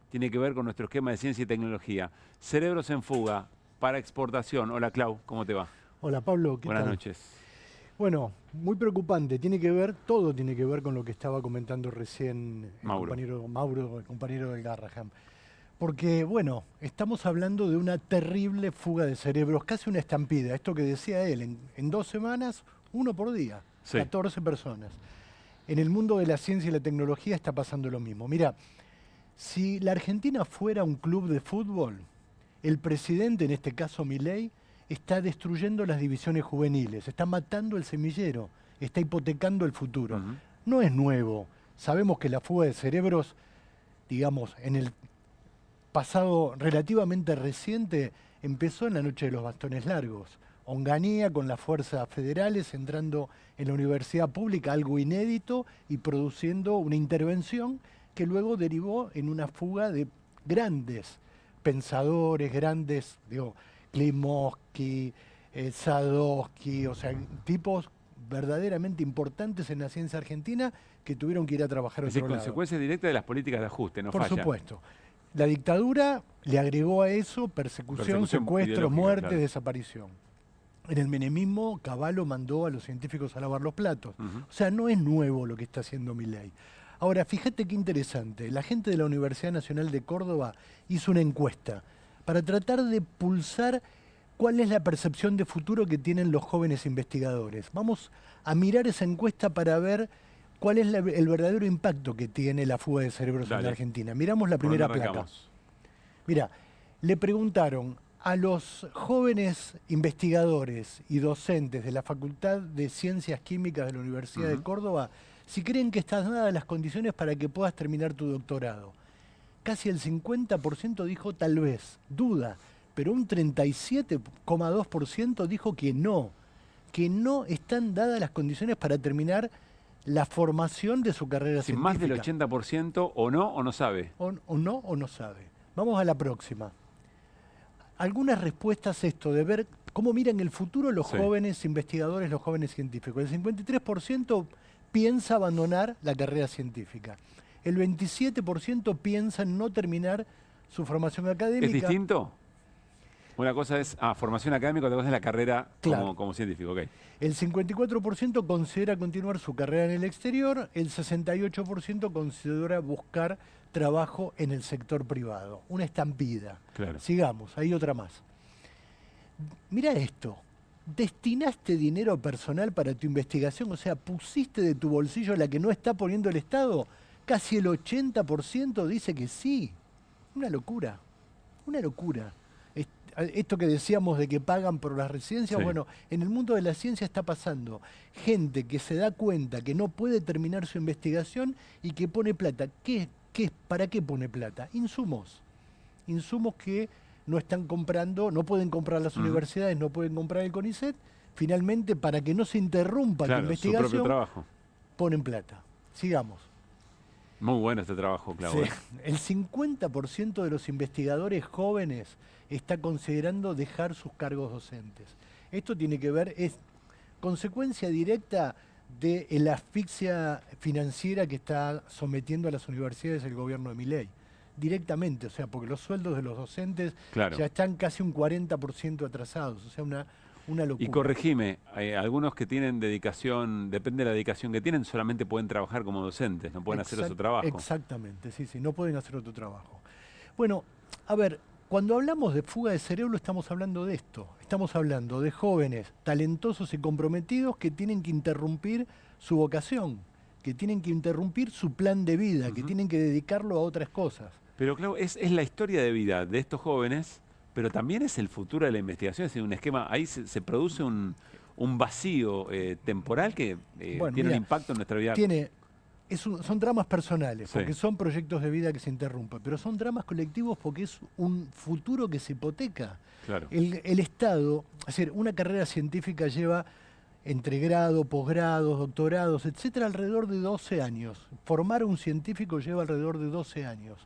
tiene que ver con nuestro esquema de ciencia y tecnología. Cerebros en fuga para exportación. Hola Clau, ¿cómo te va? Hola Pablo, ¿qué Buenas tal? noches. Bueno, muy preocupante, todo tiene que ver con lo que estaba comentando recién el Mauro. compañero Mauro, el compañero del Garraham. Porque, bueno, estamos hablando de una terrible fuga de cerebros, casi una estampida. Esto que decía él, en 2 semanas, uno por día, Sí. 14 personas. En el mundo de la ciencia y la tecnología está pasando lo mismo. Mira, si la Argentina fuera un club de fútbol, el presidente, en este caso Milei, está destruyendo las divisiones juveniles, está matando el semillero, está hipotecando el futuro. Ujú. No es nuevo. Sabemos que la fuga de cerebros, digamos, en el pasado relativamente reciente, empezó en la noche de los bastones largos. Onganía con las fuerzas federales entrando en la universidad pública, algo inédito, y produciendo una intervención que luego derivó en una fuga de grandes pensadores, grandes, digo, Klimovsky, Sadowski, o sea, tipos verdaderamente importantes en la ciencia argentina que tuvieron que ir a trabajar a Es decir, otro lado. consecuencia directa de las políticas de ajuste, no Por falla. supuesto. La dictadura le agregó a eso persecución, secuestro, ideológica, muerte, claro. desaparición. En el menemismo, Cavallo mandó a los científicos a lavar los platos. Ujú. O sea, no es nuevo lo que está haciendo Milei. Ahora, fíjate qué interesante. La gente de la Universidad Nacional de Córdoba hizo una encuesta para tratar de pulsar cuál es la percepción de futuro que tienen los jóvenes investigadores. Vamos a mirar esa encuesta para ver cuál es el verdadero impacto que tiene la fuga de cerebros en la Dale. Argentina. Miramos la ¿Por dónde primera placa. arrancamos? Mira, le preguntaron a los jóvenes investigadores y docentes de la Facultad de Ciencias Químicas de la Universidad de Ujú. Córdoba si creen que están dadas las condiciones para que puedas terminar tu doctorado. Casi el 50% dijo tal vez, duda, pero un 37,2% dijo que no están dadas las condiciones para terminar la formación de su carrera Si más del científica. 80% o no sabe. O no sabe. Vamos a la próxima. Algunas respuestas esto de ver cómo miran el futuro los Sí. jóvenes investigadores, los jóvenes científicos. El 53% piensa abandonar la carrera científica. El 27% piensa en no terminar su formación ¿Es académica. distinto? Una cosa es formación académica, otra cosa es la carrera Claro. como científico. Ok. El 54% considera continuar su carrera en el exterior, el 68% considera buscar trabajo en el sector privado. Una estampida. Claro. Sigamos, hay otra más. Mira esto. ¿Destinaste dinero personal para tu investigación? O sea, ¿pusiste de tu bolsillo la que no está poniendo el Estado? Casi el 80% dice que sí. Una locura. Una locura. Esto que decíamos de que pagan por las residencias, Sí. bueno, en el mundo de la ciencia está pasando. Gente que se da cuenta que no puede terminar su investigación y que pone plata. ¿Para qué pone plata? Insumos. Insumos que no están comprando, no pueden comprar las Ujú. universidades, no pueden comprar el CONICET. Finalmente, para que no se interrumpa tu Claro, su propio investigación, trabajo. ponen plata. Sigamos. Muy bueno este trabajo, Clau. Sí, el 50% de los investigadores jóvenes está considerando dejar sus cargos docentes. Esto tiene que ver, es consecuencia directa de la asfixia financiera que está sometiendo a las universidades el gobierno de Milei. Directamente, o sea, porque los sueldos de los docentes Claro. ya están casi un 40% atrasados, o sea, una locura. Y corregime, algunos que tienen dedicación, depende de la dedicación que tienen, solamente pueden trabajar como docentes, no pueden hacer su trabajo. Exactamente, sí, no pueden hacer otro trabajo. Bueno, a ver, cuando hablamos de fuga de cerebro estamos hablando de esto. Estamos hablando de jóvenes talentosos y comprometidos que tienen que interrumpir su vocación, que tienen que interrumpir su plan de vida, que tienen que dedicarlo a otras cosas. Pero claro, es la historia de vida de estos jóvenes, pero también es el futuro de la investigación, es decir, un esquema, ahí se produce un vacío temporal que Bueno, tiene un mira, impacto en nuestra vida. son dramas personales, Sí. porque son proyectos de vida que se interrumpen, pero son dramas colectivos porque es un futuro que se hipoteca. Claro. El Estado, es decir, una carrera científica lleva entre grado, posgrados, doctorados, etcétera, alrededor de 12 años. Formar un científico lleva alrededor de 12 años.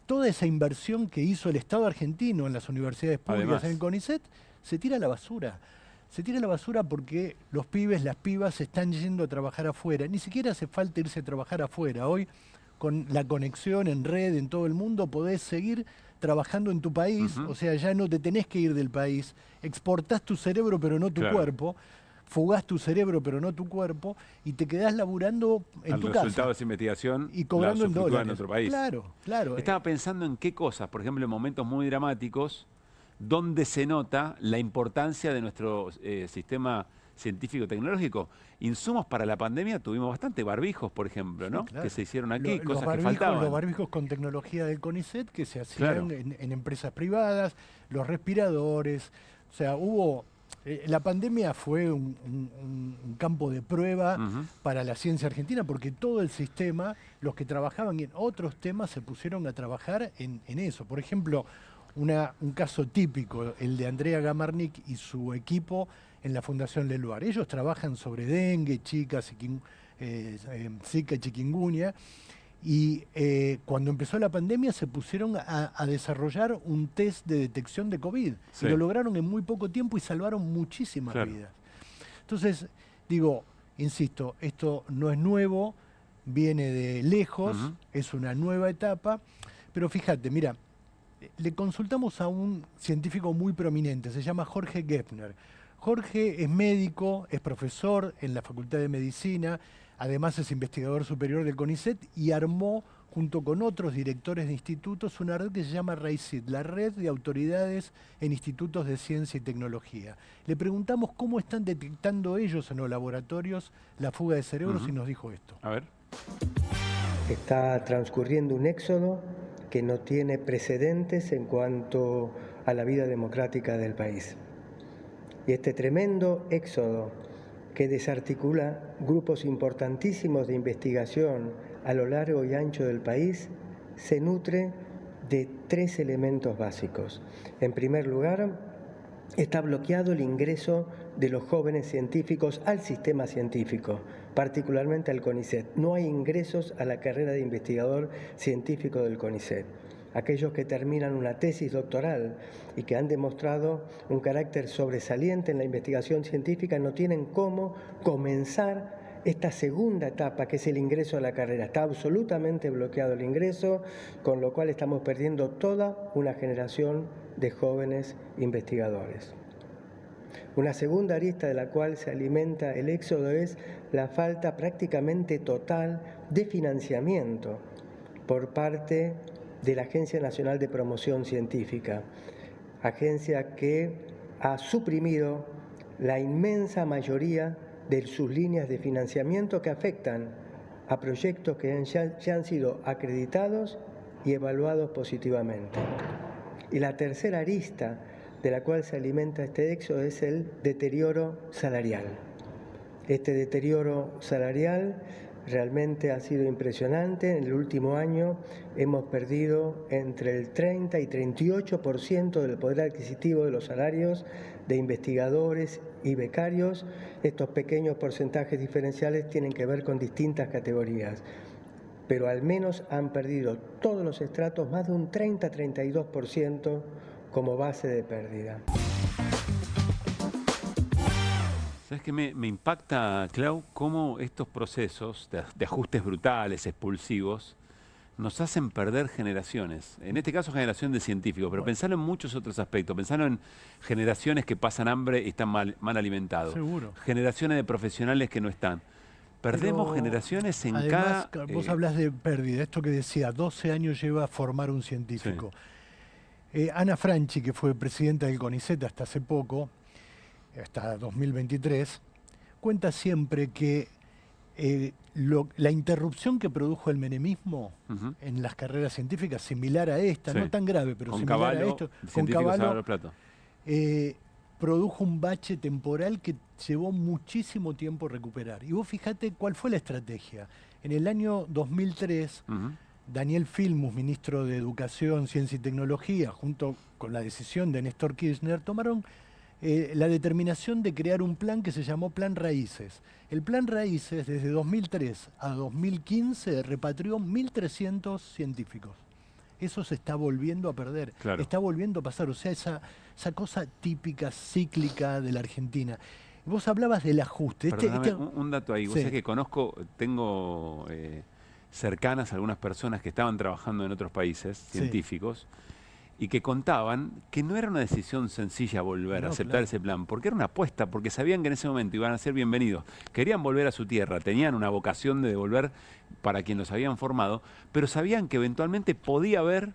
Toda esa inversión que hizo el Estado argentino en las universidades públicas, Además, en el CONICET, se tira a la basura. Se tira a la basura porque los pibes, las pibas se están yendo a trabajar afuera. Ni siquiera hace falta irse a trabajar afuera. Hoy, con la conexión en red en todo el mundo, podés seguir trabajando en tu país, o sea, ya no te tenés que ir del país, exportás tu cerebro pero no tu cuerpo, fugás tu cerebro pero no tu cuerpo, y te quedás laburando en tu casa. El resultado de esa investigación y cobrando en dólares en otro país. Claro, claro. Estaba pensando en qué cosas, por ejemplo, en momentos muy dramáticos, donde se nota la importancia de nuestro sistema científico-tecnológico. Insumos para la pandemia tuvimos bastante, barbijos, por ejemplo, ¿no? Claro. Que se hicieron aquí, cosas barbijos, que faltaban. Los barbijos con tecnología del CONICET que se hacían en empresas privadas, los respiradores, o sea, hubo... la pandemia fue un campo de prueba para la ciencia argentina porque todo el sistema, los que trabajaban en otros temas se pusieron a trabajar en eso. Por ejemplo, un caso típico, el de Andrea Gamarnik y su equipo en la Fundación Leluar. Ellos trabajan sobre dengue, Zika y chikungunya. Y cuando empezó la pandemia se pusieron a desarrollar un test de detección de COVID. Sí. Y lo lograron en muy poco tiempo y salvaron muchísimas vidas. Entonces, digo, insisto, esto no es nuevo, viene de lejos, es una nueva etapa. Pero fíjate, mira, le consultamos a un científico muy prominente, se llama Jorge Geffner. Jorge es médico, es profesor en la Facultad de Medicina, además es investigador superior del CONICET y armó, junto con otros directores de institutos, una red que se llama RAICIT, la Red de Autoridades en Institutos de Ciencia y Tecnología. Le preguntamos cómo están detectando ellos en los laboratorios la fuga de cerebros y nos dijo esto. A ver. Está transcurriendo un éxodo que no tiene precedentes en cuanto a la vida democrática del país. Y este tremendo éxodo que desarticula grupos importantísimos de investigación a lo largo y ancho del país, se nutre de tres elementos básicos. En primer lugar, está bloqueado el ingreso de los jóvenes científicos al sistema científico, particularmente al CONICET. No hay ingresos a la carrera de investigador científico del CONICET. Aquellos que terminan una tesis doctoral y que han demostrado un carácter sobresaliente en la investigación científica no tienen cómo comenzar esta segunda etapa, que es el ingreso a la carrera. Está absolutamente bloqueado el ingreso, con lo cual estamos perdiendo toda una generación de jóvenes investigadores. Una segunda arista de la cual se alimenta el éxodo es la falta prácticamente total de financiamiento por parte de la Agencia Nacional de Promoción Científica, agencia que ha suprimido la inmensa mayoría de sus líneas de financiamiento que afectan a proyectos que ya han sido acreditados y evaluados positivamente. Y la tercera arista de la cual se alimenta este éxodo es el deterioro salarial. Este deterioro salarial realmente ha sido impresionante. En el último año hemos perdido entre el 30 y 38% del poder adquisitivo de los salarios de investigadores y becarios. Estos pequeños porcentajes diferenciales tienen que ver con distintas categorías, pero al menos han perdido todos los estratos más de un 30-32% como base de pérdida. ¿Sabes qué me impacta, Clau, cómo estos procesos de ajustes brutales, expulsivos, nos hacen perder generaciones? En este caso, generación de científicos, pero pensalo en muchos otros aspectos. Pensalo en generaciones que pasan hambre y están mal alimentados. Seguro. Generaciones de profesionales que no están. Perdemos pero, generaciones en además, cada... Vos hablas de pérdida. Esto que decía, 12 años lleva a formar un científico. Sí. Ana Franchi, que fue presidenta del CONICET hasta hace poco, hasta 2023, cuenta siempre que la interrupción que produjo el menemismo en las carreras científicas, similar a esta, no tan grave, pero similar a esto, con Cavallo, produjo un bache temporal que llevó muchísimo tiempo recuperar. Y vos fíjate cuál fue la estrategia. En el año 2003, Daniel Filmus, ministro de Educación, Ciencia y Tecnología, junto con la decisión de Néstor Kirchner, tomaron la determinación de crear un plan que se llamó Plan Raíces. El Plan Raíces, desde 2003 a 2015, repatrió 1.300 científicos. Eso se está volviendo a perder, está volviendo a pasar. O sea, esa cosa típica, cíclica de la Argentina. Vos hablabas del ajuste. Un dato ahí. Vos sabés que conozco, tengo cercanas a algunas personas que estaban trabajando en otros países, Sí. científicos, y que contaban que no era una decisión sencilla volver a No, aceptar claro. ese plan, porque era una apuesta, porque sabían que en ese momento iban a ser bienvenidos. Querían volver a su tierra, tenían una vocación de devolver para quien los habían formado, pero sabían que eventualmente podía haber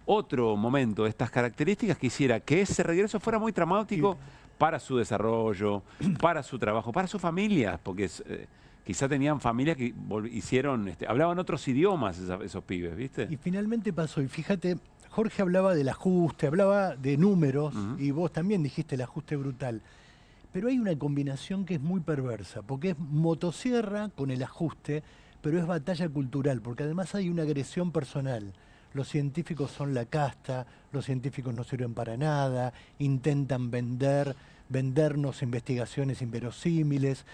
otro momento de estas características que hiciera que ese regreso fuera muy traumático para su desarrollo, para su trabajo, para sus familias, porque quizá tenían familias que hicieron, hablaban otros idiomas esos pibes, ¿viste? Y finalmente pasó, y fíjate, Jorge hablaba del ajuste, hablaba de números, Ujú. y vos también dijiste el ajuste brutal. Pero hay una combinación que es muy perversa, porque es motosierra con el ajuste, pero es batalla cultural, porque además hay una agresión personal. Los científicos son la casta, los científicos no sirven para nada, intentan vendernos investigaciones inverosímiles.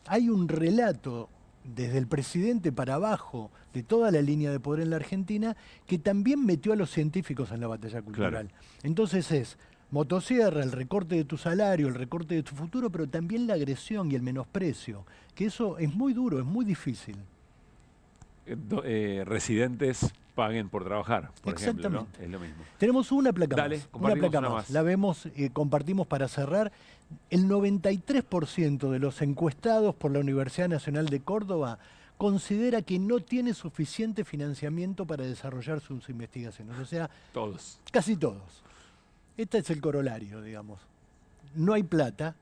Hay un relato desde el presidente para abajo de toda la línea de poder en la Argentina que también metió a los científicos en la batalla cultural. Entonces es motosierra, el recorte de tu salario, el recorte de tu futuro, pero también la agresión y el menosprecio, que eso es muy duro, es muy difícil. Residentes paguen por trabajar, por ejemplo, ¿no? Exactamente. Es lo mismo. Tenemos una placa Dale, más. Una compartimos placa una más. más. La vemos, compartimos para cerrar. El 93% de los encuestados por la Universidad Nacional de Córdoba considera que no tiene suficiente financiamiento para desarrollar sus investigaciones. O sea, Todos. casi todos. Este es el corolario, digamos. No hay plata,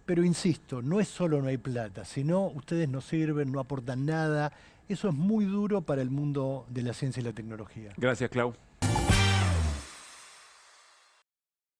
pero insisto, no es solo no hay plata, sino ustedes no sirven, no aportan nada. Eso es muy duro para el mundo de la ciencia y la tecnología. Gracias, Clau.